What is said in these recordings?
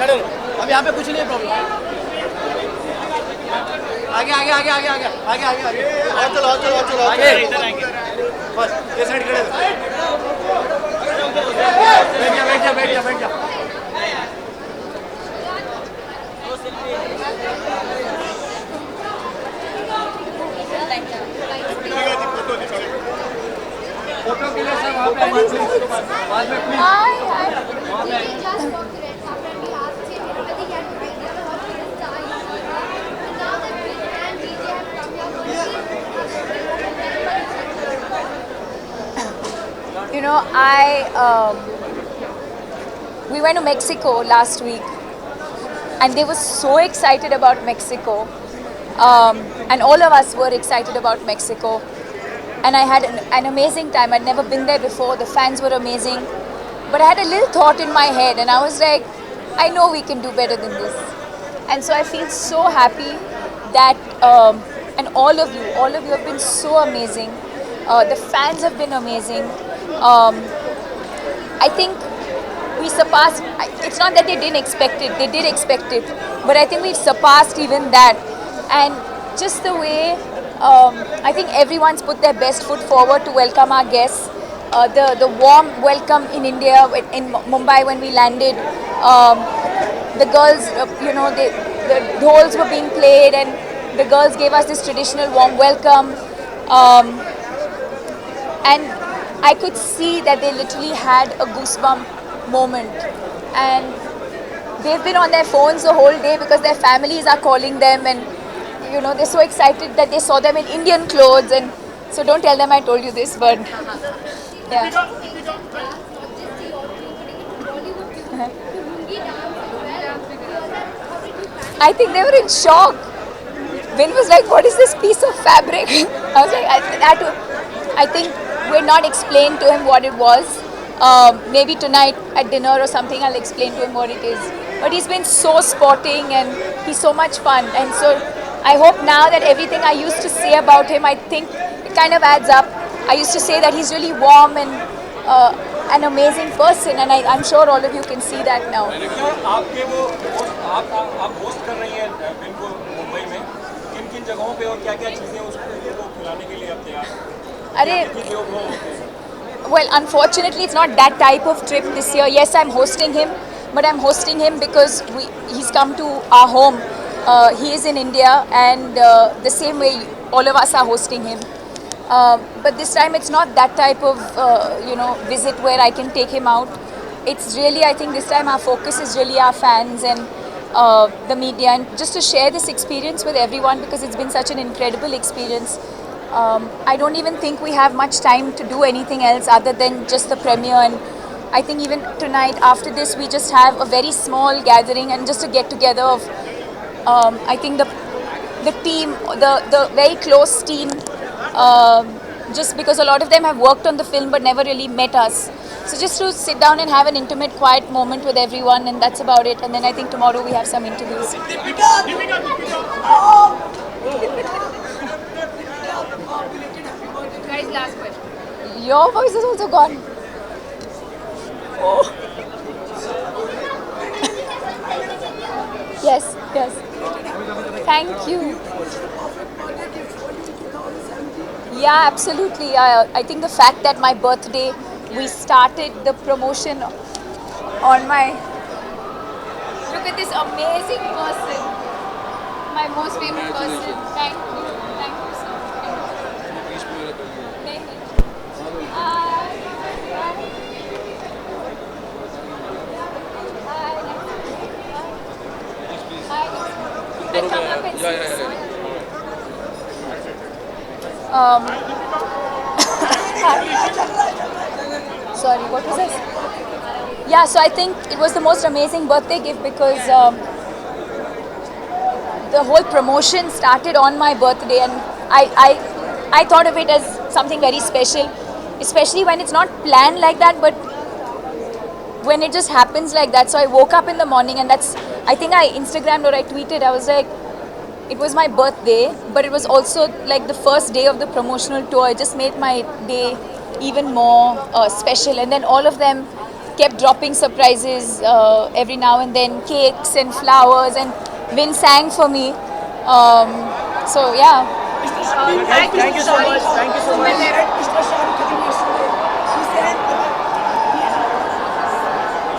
खड़े रहो, अब यहाँ पे कुछ नहीं है प्रॉब्लम। आगे आगे आगे आगे आगे आगे आगे आगे और चलो और चलो और चलो आगे बस ये साइड खड़े रहो। बैठ जा बैठ जा बैठ जा बैठ जा। फोटो के लिए सब वहाँ पे बाद में please. You know, we went to Mexico last week, and they were so excited about Mexico, and all of us were excited about Mexico, and I had an amazing time. I'd never been there before. The fans were amazing, but I had a little thought in my head, and I was like, I know we can do better than this, and so I feel so happy that, and all of you have been so amazing. The fans have been amazing. I think we surpassed. It's not that they didn't expect it; they did expect it, but I think we've surpassed even that. And just the way I think everyone's put their best foot forward to welcome our guests. The warm welcome in India, in Mumbai when we landed. The girls, the dhols were being played, and the girls gave us this traditional warm welcome. And I could see that they literally had a goosebump moment, and they've been on their phones the whole day because their families are calling them, and they're so excited that they saw them in Indian clothes. And so don't tell them I told you this, but yeah. I think they were in shock. Vin was like, "What is this piece of fabric?" I was like, I think we're not explained to him what it was. Maybe tonight at dinner or something I'll explain to him what it is. But he's been so sporting and he's so much fun. And so I hope now that everything I used to say about him, I think it kind of adds up. I used to say that he's really warm and an amazing person, and I'm sure all of you can see that now. आपके वो आप host कर रही हैं film को मुंबई में, किन किन जगहों पे और क्या क्या चीज़ें उसको खिलाने के लिए आप तैयार? Well, unfortunately, it's not that type of trip this year. Yes, I'm hosting him, but I'm hosting him because he's come to our home. He is in India, and the same way all of us are hosting him. But this time it's not that type of visit where I can take him out. It's really, I think this time our focus is really our fans and the media, and just to share this experience with everyone because it's been such an incredible experience. I don't even think we have much time to do anything else other than just the premiere, and I think even tonight after this we just have a very small gathering and just a get together of I think the team, the very close team, just because a lot of them have worked on the film but never really met us. So just to sit down and have an intimate, quiet moment with everyone, and that's about it. And then I think tomorrow we have some interviews. Guys, last question. Your voice is also gone. Oh. Yes, yes. Thank you. Yeah, absolutely. I think the fact that my birthday, we started the promotion on my... Look at this amazing person. My most famous person. Thank you. Thank you so much. Thank you. I'll come up and see. Sorry, what was this? Yeah, so I think it was the most amazing birthday gift because the whole promotion started on my birthday, and I thought of it as something very special, especially when it's not planned like that, but when it just happens like that. So I woke up in the morning, and I think I Instagrammed or I tweeted, I was like, it was my birthday, but it was also like the first day of the promotional tour. It just made my day even more special. And then all of them kept dropping surprises every now and then, cakes and flowers, and Vin sang for me. So yeah. Thank you so much. Thank you so much.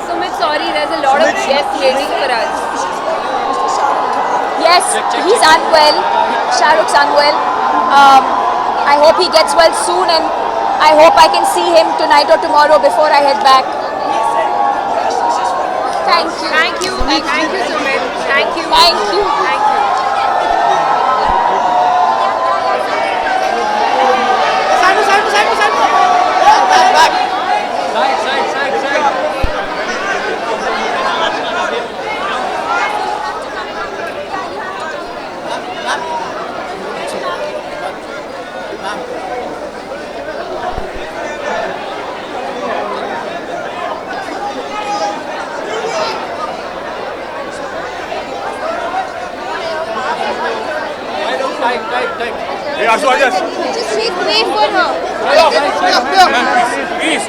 Sumit, sorry, there's a lot of guests waiting for us. Yes, he's unwell. Shah Rukh's unwell. I hope he gets well soon, and I hope I can see him tonight or tomorrow before I head back. Thank you. Thank you, Sumit. Thank you. Thank you. Thank you. Hey, Ashu, Ajas. Just wait for her. Please.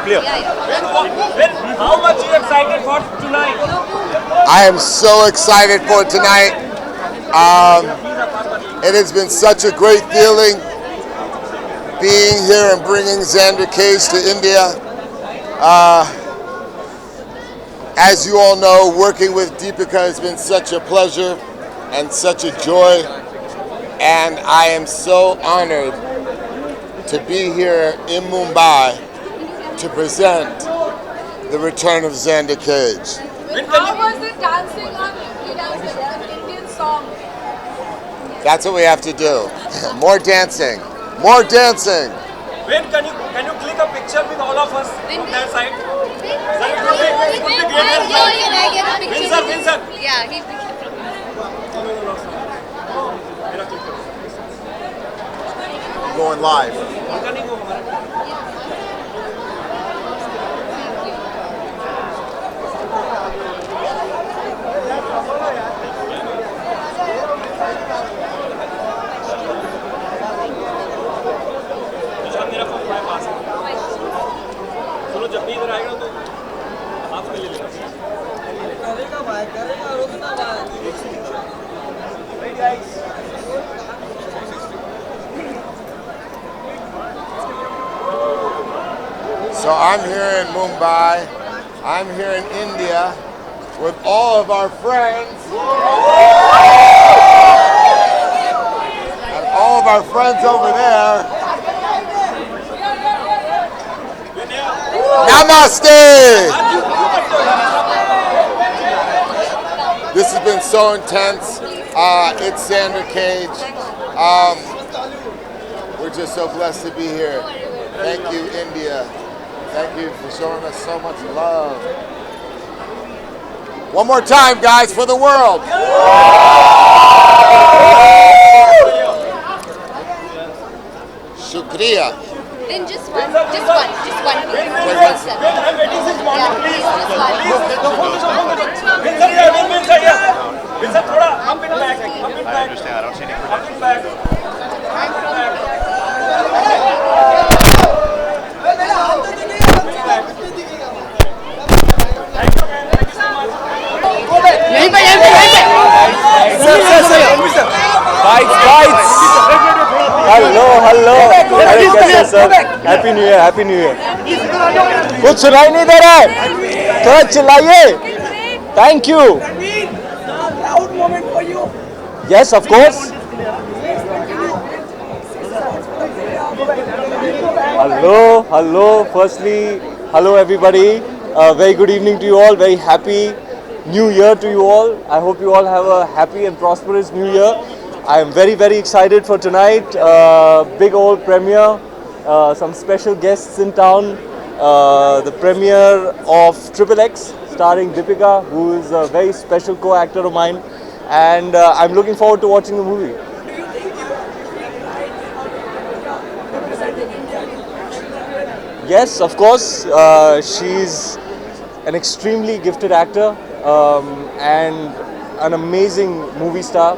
Clear. How much you excited for tonight? I am so excited for tonight. It has been such a great feeling being here and bringing Xander Cage to India. As you all know, working with Deepika has been such a pleasure and such a joy. And I am so honored to be here in Mumbai to present the return of Xander Cage. How was the dancing on an Indian song? That's what we have to do. More dancing. More dancing. Vin, can you click a picture with all of us on that side? Sir, it would be great. Vin sir. Yeah, he's Going live. मेरा phone तुम्हारे पास है। सुनो, जब भी इधर आएगा तो हाथ में ले लेना। So I'm here in Mumbai. I'm here in India with all of our friends. And all of our friends over there. Namaste! This has been so intense. It's Xander Cage. We're just so blessed to be here. Thank you, India. Thank you for showing us so much love. One more time, guys, for the world. Shukriya. Then just one please. Just one. I'm waiting since morning, please. Just one. Vin sir, Vin sir, thoda up and back. I understand. I don't see any. Up and back. Hello अरे कैसे sir happy new year कुछ सुनाई नहीं दे रहा है थोड़ा चिल्लाइए thank you yes of course hello firstly hello everybody very good evening to you all very happy new year to you all I hope you all have a happy and prosperous new year I am very excited for tonight. Big old premiere. Some special guests in town. The premiere of Triple X, starring Deepika, who is a very special co-actor of mine, and I'm looking forward to watching the movie. Yes, of course. She's an extremely gifted actor, and an amazing movie star,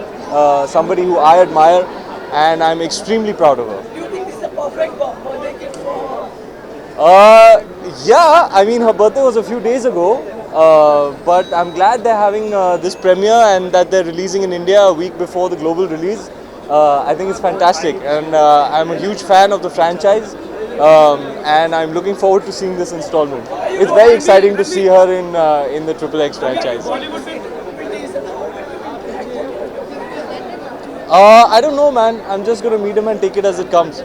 somebody who I admire, and I'm extremely proud of her. Do you think this is a perfect birthday gift for her? Yeah, I mean her birthday was a few days ago, but I'm glad they're having this premiere and that they're releasing in India a week before the global release. I think it's fantastic, and I'm a huge fan of the franchise, and I'm looking forward to seeing this installment. It's very exciting to see her in the Triple X franchise. I don't know, man. I'm just gonna meet him and take it as it comes.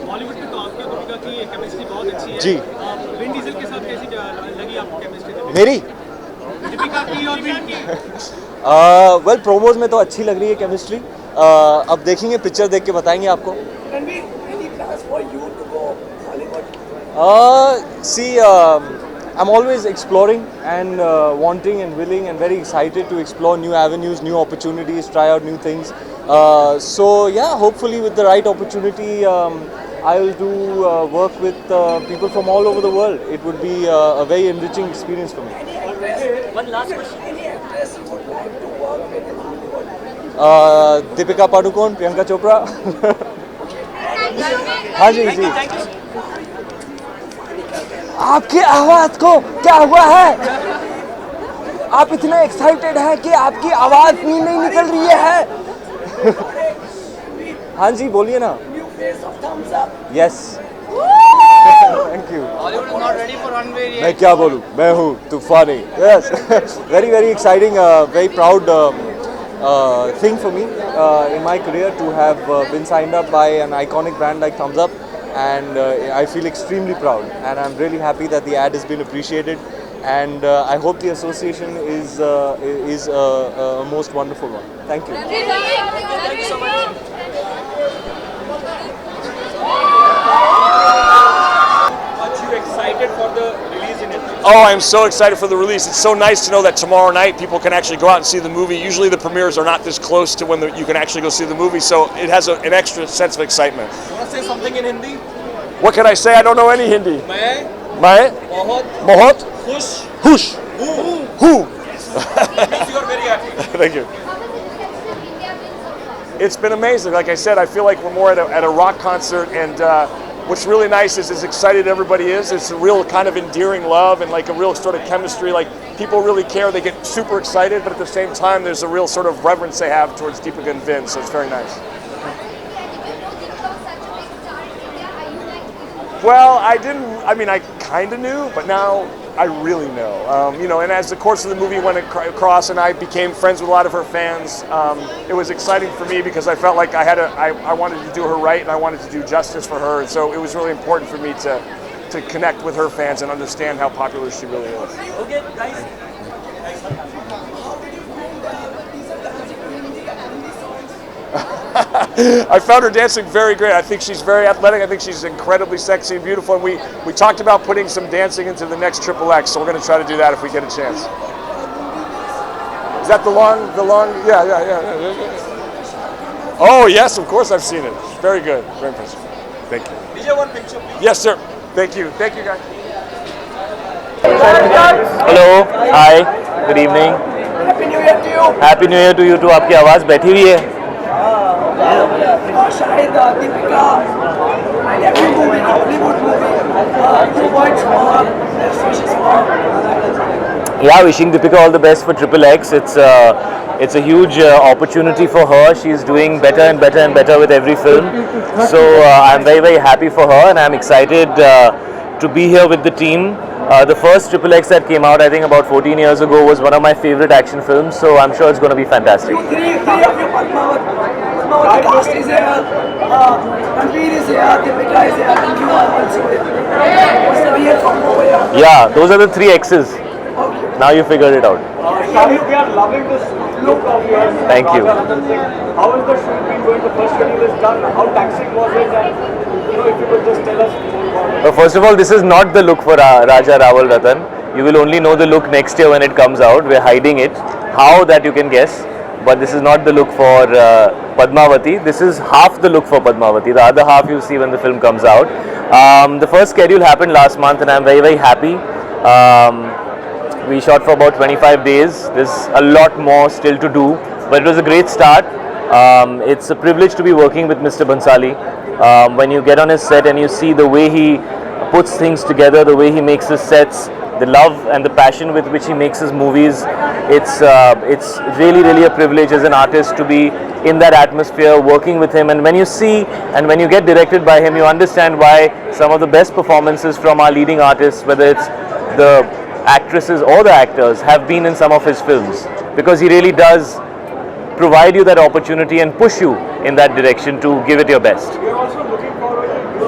Bollywood में तो आपकी और दीपिका की chemistry बहुत अच्छी है। जी। Vin Diesel के साथ कैसी लगी आपको केमिस्ट्री? मेरी दीपिका की और विन की? वेल प्रोमोज में तो अच्छी लग रही है केमिस्ट्री। अब देखेंगे, पिक्चर देख के बताएंगे आपको। Ranveer, any plans for you to go Hollywood? See, I'm always exploring and wanting and willing and very excited to explore new avenues, new opportunities, try out new things. So yeah, hopefully with the right opportunity, I will do work with people from all over the world. It would be a very enriching experience for me. One last question. Any actress you would like to work with in Hollywood? Deepika Padukone, Priyanka Chopra. हाँ जी जी। आपकी आवाज को क्या हुआ है? आप इतने excited हैं कि आपकी आवाज भी नहीं निकल रही है। हाँ जी बोलिए ना। New face of Thumbs Up. Yes thank you. Hollywood is not ready for runway yet. मैं क्या बोलूँ, मैं हूँ तूफानी। Yes very very exciting, very proud thing for me in my career to have been signed up by an iconic brand like Thumbs Up, and I feel extremely proud, and I'm really happy that the ad has been appreciated, and I hope the association is a most wonderful one. Thank you. Thank you so much. Are you excited for the release in India? Oh, I'm so excited for the release. It's so nice to know that tomorrow night people can actually go out and see the movie. Usually the premieres are not this close to when you can actually go see the movie, so it has an extra sense of excitement. You want to say something in Hindi? What can I say? I don't know any Hindi. मैं Mahe? बहुत Mohot? खुश Hush? Who? means you are very happy. Thank you. It's been amazing. Like I said, I feel like we're more at a rock concert, and what's really nice is as excited everybody is. It's a real kind of endearing love and like a real sort of chemistry. Like people really care. They get super excited, but at the same time, there's a real sort of reverence they have towards Deepika and Vin. So it's very nice. Well, I didn't. I mean, I kind of knew, but now I really know. You know, and as the course of the movie went across, and I became friends with a lot of her fans, it was exciting for me because I felt like I wanted to do her right, and I wanted to do justice for her, and so it was really important for me to connect with her fans and understand how popular she really is. Okay, guys. I found her dancing very great. I think she's very athletic. I think she's incredibly sexy and beautiful. And we talked about putting some dancing into the next Triple X, so we're going to try to do that if we get a chance. Is that the long? Yeah. Oh yes, of course I've seen it. Very good, very impressive. Thank you. DJ, one picture, please. Yes, sir. Thank you, guys. Hello, hi, good evening. Happy New Year to you. Happy new year to you too. आपकी आवाज़ बैठी हुई है। Shahid, Deepika, and every movie, Hollywood movie, 2 points for best wishes for. Yeah, wishing Deepika all the best for Triple X. It's a huge opportunity for her. She's doing better and better and better with every film. So I'm very very happy for her, and I'm excited to be here with the team. The first Triple X that came out, I think about 14 years ago, was one of my favorite action films. So I'm sure it's going to be fantastic. Three of your Padmavati cast is here. Ranveer is here, Deepika is here, and you are also here. What's the real combo here? Yeah, those are the 3 X's. Now you figured it out. Shahid, we are loving this look of yours. Thank you. How is the shoot been going? The first schedule is done. How taxing was it? And if you could just tell us more about it. First of all, this is not the look for Raja Rawal Ratan. You will only know the look next year when it comes out. We're hiding it. How, that you can guess. But this is not the look for Padmavati. This is half the look for Padmavati. The other half you'll see when the film comes out. The first schedule happened last month, and I'm very very happy. We shot for about 25 days. There's a lot more still to do, but it was a great start. It's a privilege to be working with Mr. Bhansali. When you get on his set and you see the way he puts things together, the way he makes his sets, the love and the passion with which he makes his movies, it's really a privilege as an artist to be in that atmosphere, working with him. And when you see and when you get directed by him, you understand why some of the best performances from our leading artists, whether it's the actresses or the actors, have been in some of his films, because he really does provide you that opportunity and push you in that direction to give it your best. You're also looking forward to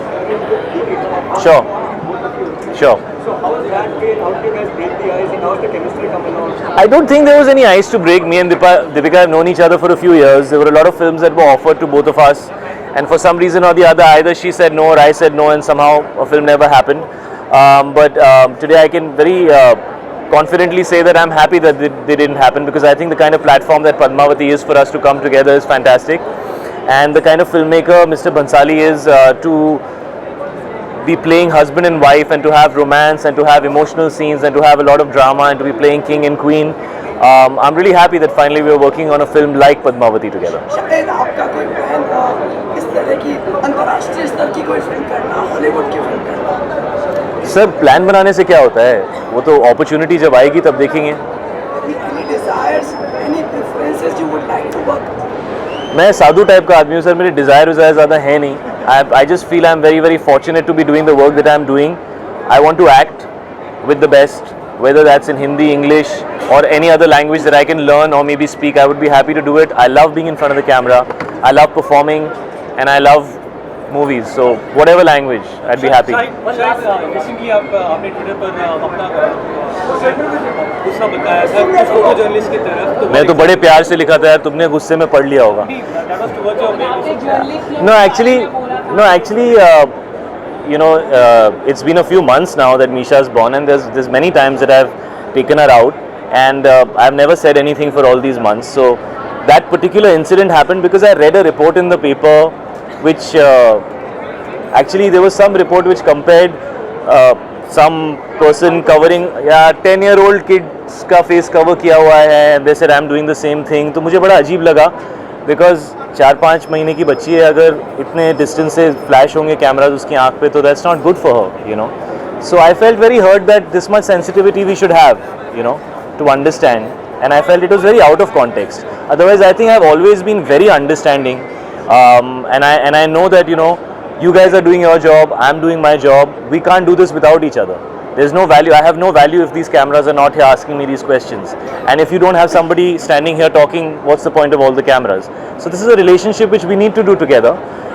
DK. Sure. So how was that day? How did you guys break the ice and how is the chemistry coming on? I don't think there was any ice to break. Me and Deepika have known each other for a few years. There were a lot of films that were offered to both of us, and for some reason or the other, either she said no or I said no, and somehow a film never happened. But today I can very confidently say that I'm happy that they didn't happen, because I think the kind of platform that Padmavati is for us to come together is fantastic, and the kind of filmmaker Mr. Bhansali is to be playing husband and wife and to have romance and to have emotional scenes and to have a lot of drama and to be playing king and queen. I'm really happy that finally we are working on a film like Padmavati together. शायद आपका कोई plan इस तरह की अंतर्राष्ट्रीय स्तर की कोई फिल्म करना, हॉलीवुड की फिल्म करना? सर, प्लान बनाने से क्या होता है, वो तो अपॉर्चुनिटी जब आएगी तब देखेंगे. Any desires, any preferences you would like to work? मैं साधु टाइप का आदमी हूँ सर, मेरे डिज़ायर ज़्यादा है नहीं. I just feel I'm very fortunate to be doing the work that I'm doing. I want to act with the best, whether that's in Hindi, English or any other language that I can learn or maybe speak. I would be happy to do it. I love being in front of the camera. I love performing and I love movies. So whatever language, I'd be happy. Recently आपने Twitter पर अपना गुस्सा बताया था कुछ लोगों journalist की तरफ, तो मैं तो बड़े प्यार से लिखा था यार, तुमने गुस्से में पढ़ लिया होगा. No, actually, you know, it's been a few months now that Misha's born, and there's many times that I've taken her out, and I've never said anything for all these months. So that particular incident happened because I read a report in the paper, which actually there was some report which compared some person covering 10-year-old kids का face cover किया हुआ है, and they said I'm doing the same thing. तो मुझे बड़ा अजीब लगा, because 4-5 महीने की बच्ची है, अगर इतने डिस्टेंस से फ्लैश होंगे कैमराज उसकी आंख पे, तो that's not good for her, you know. So I felt very hurt that this much sensitivity we should have, you know, to understand, and I felt it was very out of context. Otherwise, I think I've always been very understanding, and I know that, you know, you guys are doing your job, I'm doing my job. We can't do this without each other. There's no value. I have no value if these cameras are not here asking me these questions. And if you don't have somebody standing here talking, what's the point of all the cameras? So this is a relationship which we need to do together.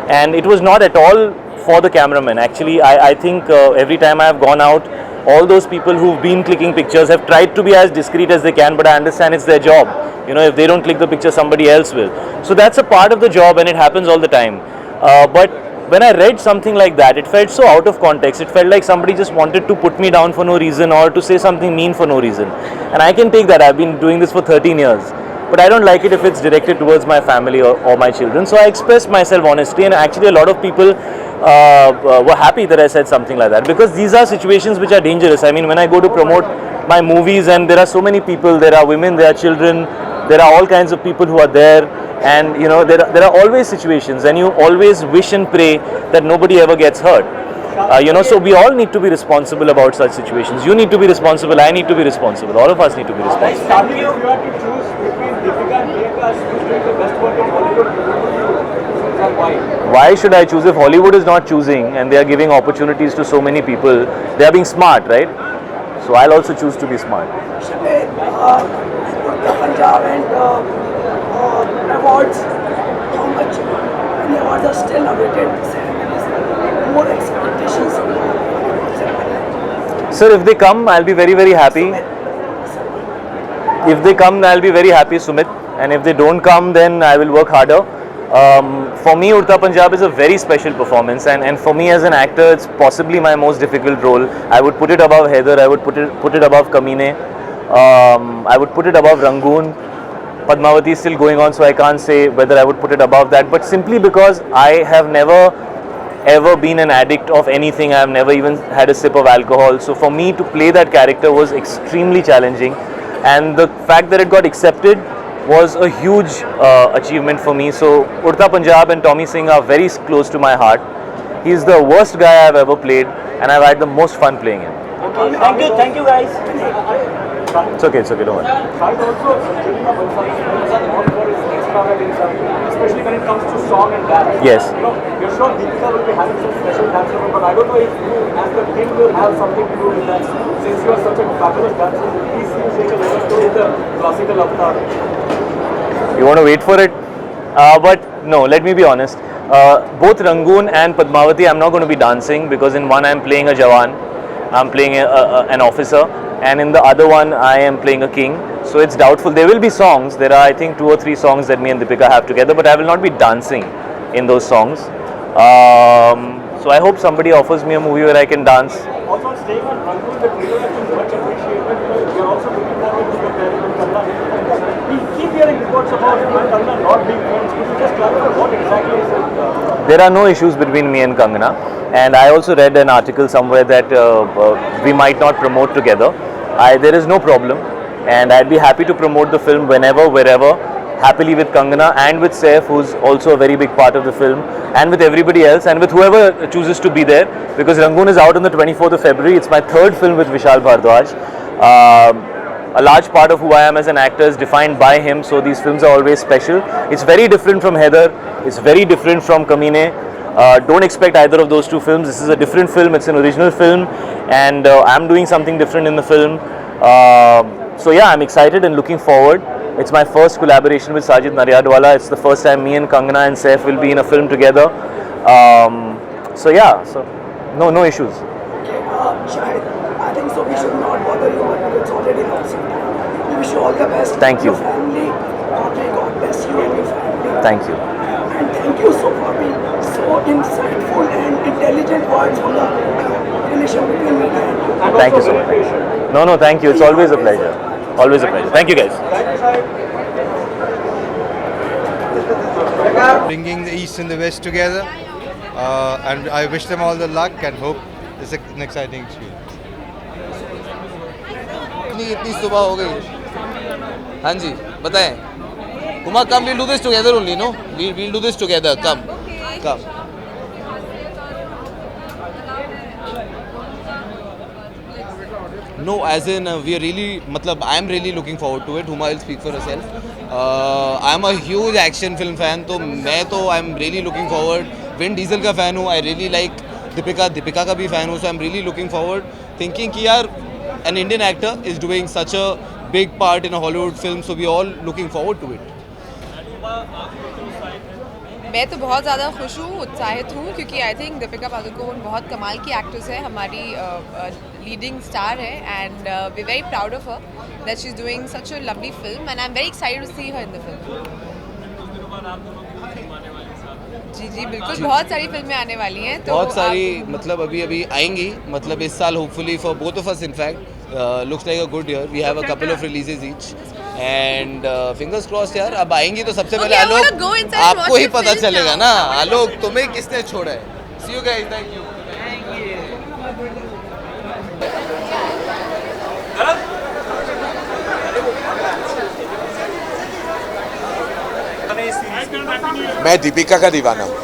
And it was not at all for the cameraman. Actually, I think every time I have gone out, all those people who've been clicking pictures have tried to be as discreet as they can, but I understand it's their job. You know, if they don't click the picture, somebody else will. So that's a part of the job, and it happens all the time. But when I read something like that, it felt so out of context. It felt like somebody just wanted to put me down for no reason or to say something mean for no reason. And I can take that. I've been doing this for 13 years. But I don't like it if it's directed towards my family or my children. So I expressed myself honestly, and actually a lot of people were happy that I said something like that, because these are situations which are dangerous. I mean, when I go to promote my movies and there are so many people, there are women, there are children, there are all kinds of people who are there. And you know, there are always situations, and you always wish and pray that nobody ever gets hurt. You know, so we all need to be responsible about such situations. You need to be responsible, I need to be responsible, all of us need to be responsible. If you had to choose between Deepika and Priyanka, who's doing the best work in Hollywood, why? Why should I choose if Hollywood is not choosing and they are giving opportunities to so many people? They are being smart, right? So I'll also choose to be smart. Shahid, Punjab and awards, how much many awards are still awaited ceremonies, more expectations? Sir, if they come, I'll be very happy. If they come, I'll be very happy, Sumit. And if they don't come, then I will work harder. For me, Udta Punjab is a very special performance, and for me as an actor, it's possibly my most difficult role. I would put it above Heather, I would put it above Kamine, I would put it above Rangoon. Padmavati is still going on, so I can't say whether I would put it above that, but simply because I have never ever been an addict of anything. I have never even had a sip of alcohol. So for me to play that character was extremely challenging, and the fact that it got accepted was a huge achievement for me. So Udta Punjab and Tommy Singh are very close to my heart. He's the worst guy I've ever played, and I've had the most fun playing him. Thank you guys. It's okay, don't worry. Shahid also Deepika Bansal known for his extravagance, especially when it comes to song and dance. Yes. You know, you're sure Deepika will be having some special dance for him, but I don't know if you, as the king, will have something to do with that. Since you are such a fabulous dancer, please take a little to the classical avatar. You want to wait for it? But no, let me be honest. Both Rangoon and Padmavati, I'm not going to be dancing, because in one I'm playing a Jawan, I'm playing an officer, and in the other one I am playing a king. So it's doubtful. There will be songs. There are, I think, 2 or 3 songs that me and Deepika have together, but I will not be dancing in those songs. So I hope somebody offers me a movie where I can dance. Also, staying on Rangoon, the trailer has been much appreciated. You're also looking forward to the pairing with Kangana. We keep hearing reports about you and Kangana not being friends. Could you just clarify what exactly is it? There are no issues between me and Kangana, and I also read an article somewhere that we might not promote together. There is no problem, and I'd be happy to promote the film whenever, wherever, happily with Kangana and with Saif, who's also a very big part of the film, and with everybody else, and with whoever chooses to be there, because Rangoon is out on the 24th of February. It's my 3rd film with Vishal Bhardwaj. A large part of who I am as an actor is defined by him, so these films are always special. It's very different from Heather, it's very different from Kamine. Don't expect either of those 2 films. This is a different film, it's an original film, and I'm doing something different in the film. So yeah, I'm excited and looking forward. It's my first collaboration with Sajid Naryadwala. It's the first time me and Kangana and Saif will be in a film together. So yeah, so no issues. Shahid, I think so we should not bother you, but it's already lost some time. We wish you all the best. Thank you. Your family, may God bless you and your family. Thank you. And thank you so for being so insightful and intelligent words for the relation between me and you. Thank you so much. No, thank you. It's always a pleasure. Always a pleasure. Thank you, guys. Bringing the East and the West together, and I wish them all the luck and hope it's an exciting experience. इतनी सुबह हो गई. हाँ जी, बताएं. Kuma, come, we'll do this together only, no? We'll do this together. Come. No, as in we are really, I am really looking forward to it. Huma will speak for herself. I am a huge action film fan, so I am really looking forward. Vin Diesel का fan हूँ. I really like Deepika का भी fan हूँ. So I am really looking forward. Thinking कि यार an Indian actor is doing such a big part in a Hollywood film, so we all looking forward to it. मैं तो बहुत ज़्यादा खुश हूँ, उत्साहित हूँ, क्योंकि आई थिंक दीपिका पादुकोण बहुत कमाल की एक्ट्रेस है, हमारी लीडिंग स्टार है, and we very proud of her that she is doing such a lovely film, and I am very excited to see her in the film. जी बिल्कुल, बहुत सारी फिल्में आने वाली हैं. तो बहुत सारी अभी आएंगी, इस साल hopefully for both of us. In fact looks like a good year. We have a couple of releases each, and fingers crossed यार. अब आएंगी तो सबसे पहले आलोक, आपको ही पता चलेगा ना आलोक तुम्हें किसने छोड़ा है. सी यू गाइस, थैंक यू. मैं दीपिका का दीवाना हूँ,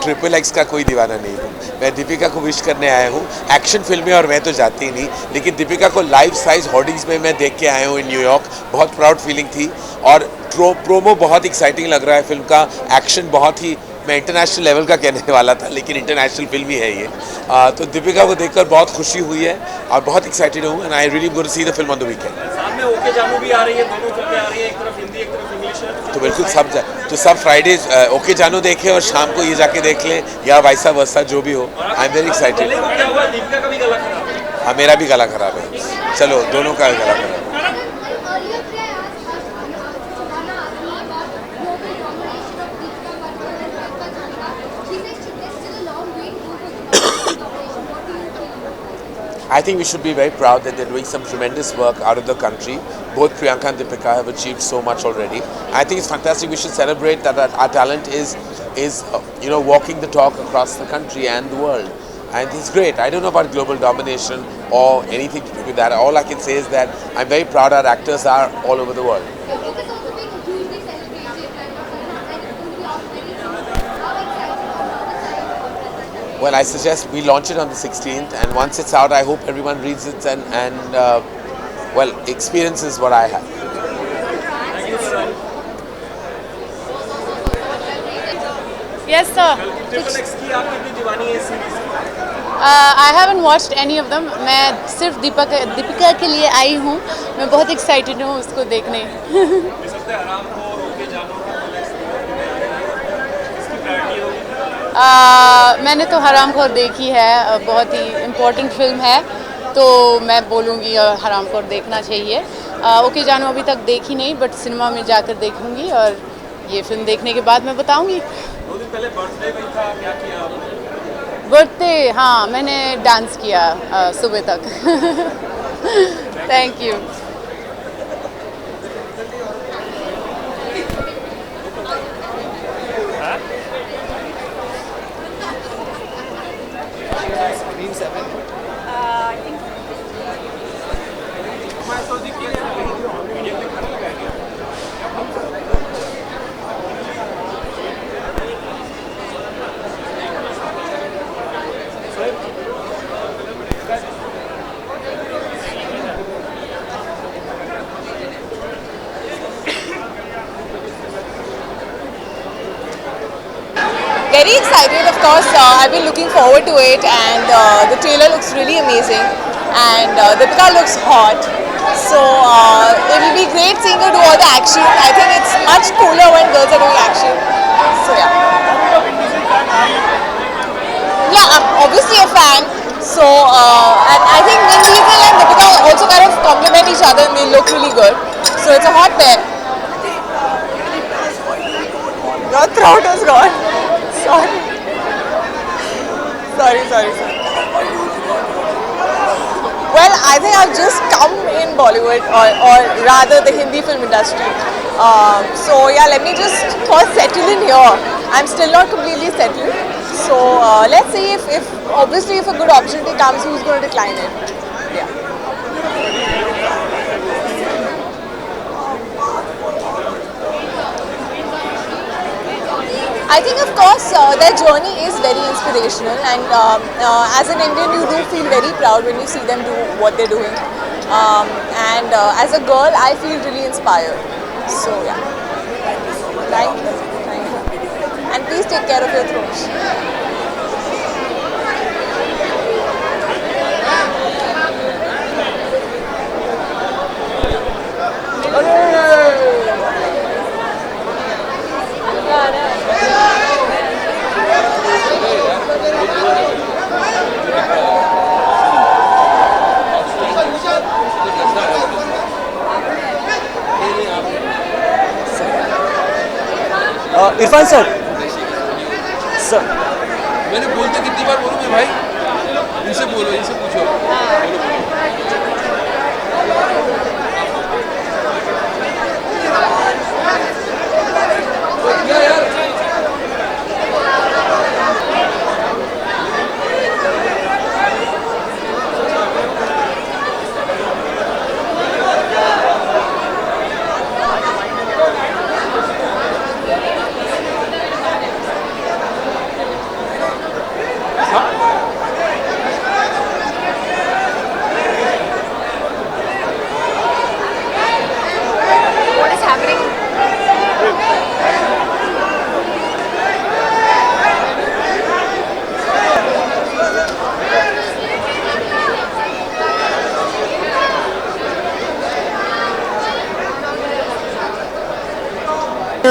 XXX का कोई दीवाना नहीं हूँ. मैं दीपिका को विश करने आया हूँ. एक्शन फिल्में और मैं तो जाती ही नहीं, लेकिन दीपिका को लाइफ साइज होर्डिंग्स में मैं देख के आया हूँ इन न्यूयॉर्क. बहुत प्राउड फीलिंग थी, और प्रोमो बहुत एक्साइटिंग लग रहा है फिल्म का. एक्शन बहुत ही, मैं इंटरनेशनल लेवल का कहने वाला था, लेकिन इंटरनेशनल फिल्म ही है ये. तो दीपिका को देखकर बहुत खुशी हुई है और बहुत एक्साइटेड हूँ, and I really going to see the film on the weekend. साथ में ओके जानू भी आ रही है, दोनों फिल्में आ रही है, एक तरफ हिंदी एक तरफ इंग्लिश. तो बिल्कुल सब फ्राइडे ओके जानू देखें और शाम को ये जाके देख लें, या वैसा वैसा जो भी हो. आई एम वेरी एक्साइटेड. दीपिका का भी गला खराब है. हाँ, मेरा भी गला खराब है. चलो, दोनों का गला खराब है. I think we should be very proud that they're doing some tremendous work out of the country. Both Priyanka and Deepika have achieved so much already. I think it's fantastic. We should celebrate that our talent is is, walking the talk across the country and the world. And it's great. I don't know about global domination or anything to do with that. All I can say is that I'm very proud our actors are all over the world. Well, I suggest we launch it on the 16th, and once it's out, I hope everyone reads it and experiences what I have. Yes, sir. I haven't watched any of them. मैं सिर्फ दीपिका के लिए आई हूँ. मैं बहुत excited हूँ उसको देखने. मैंने तो हरामखोर देखी है. बहुत ही इम्पोर्टेंट फिल्म है, तो मैं बोलूँगी हरामखोर देखना चाहिए. ओके जानू अभी तक देखी नहीं, बट सिनेमा में जाकर देखूँगी और ये फिल्म देखने के बाद मैं बताऊँगी. 2 दिन पहले बर्थडे भी था, क्या किया आपने? बर्थडे, हाँ मैंने डांस किया सुबह तक. Thank you. Very excited, of course. I've been looking forward to it, and the trailer looks really amazing, and Deepika looks hot. So it will be great seeing her do all the action. I think it's much cooler when girls are doing action. So yeah. Yeah, I'm obviously a fan. So and I think Vin Diesel and Deepika also kind of complement each other, and they look really good. So it's a hot pair. Your throat is gone. Sorry. Well, I think I've just come in Bollywood, or rather the Hindi film industry. So yeah, let me just first settle in here. I'm still not completely settled. So let's see if obviously if a good opportunity comes, who's going to decline it? Yeah. I think, of course, their journey is very inspirational, and as an Indian, you do feel very proud when you see them do what they're doing. And as a girl, I feel really inspired. So, yeah. Thank you. And please take care of your throat. Irfan sir, मैंने बोलते कितनी बार बोलूँ मैं भाई? इनसे बोलो, इनसे पूछो. क्या यार?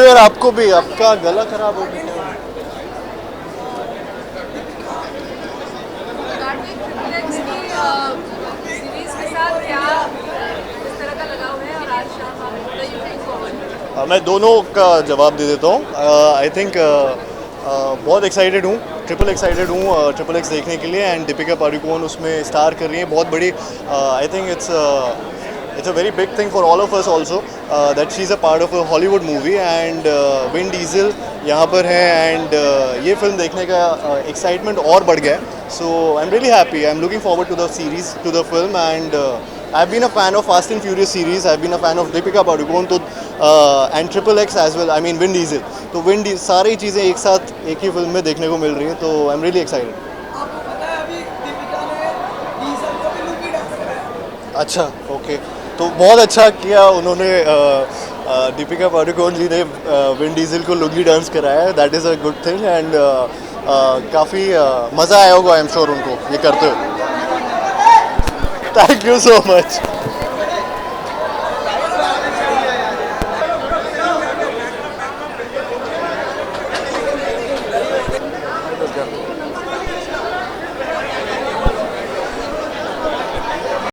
यार आपको भी, आपका गला खराब हो गया. मैं दोनों का जवाब दे देता हूँ. आई थिंक बहुत एक्साइटेड हूँ, ट्रिपल एक्साइटेड हूँ ट्रिपल एक्स देखने के लिए. एंड दीपिका पादुकोण उसमें स्टार कर रही है, बहुत बड़ी. I think it's it's a very big thing for all of us also that she's a part of a Hollywood movie and Vin Diesel यहाँ पर है and ये फिल्म देखने का excitement और बढ़ गया है. So I'm really happy. I'm looking forward to the series, to the film, and I've been a fan of Fast and Furious series. I've been a fan of Deepika Padukone तो and Triple X as well. I mean Vin Diesel. तो सारी चीज़ें एक साथ एक ही film में देखने को मिल रही हैं तो I'm really excited. आपको पता है अभी दीपिका ने डीजल को भी लुंगी डांस कराया. अच्छा ओके तो बहुत अच्छा किया उन्होंने दीपिका पादुकोण जी ने विन डीजल को लुंगी डांस कराया. That is a good thing and काफ़ी मज़ा आया होगा आई एम श्योर उनको ये करते हुए. Thank you so much.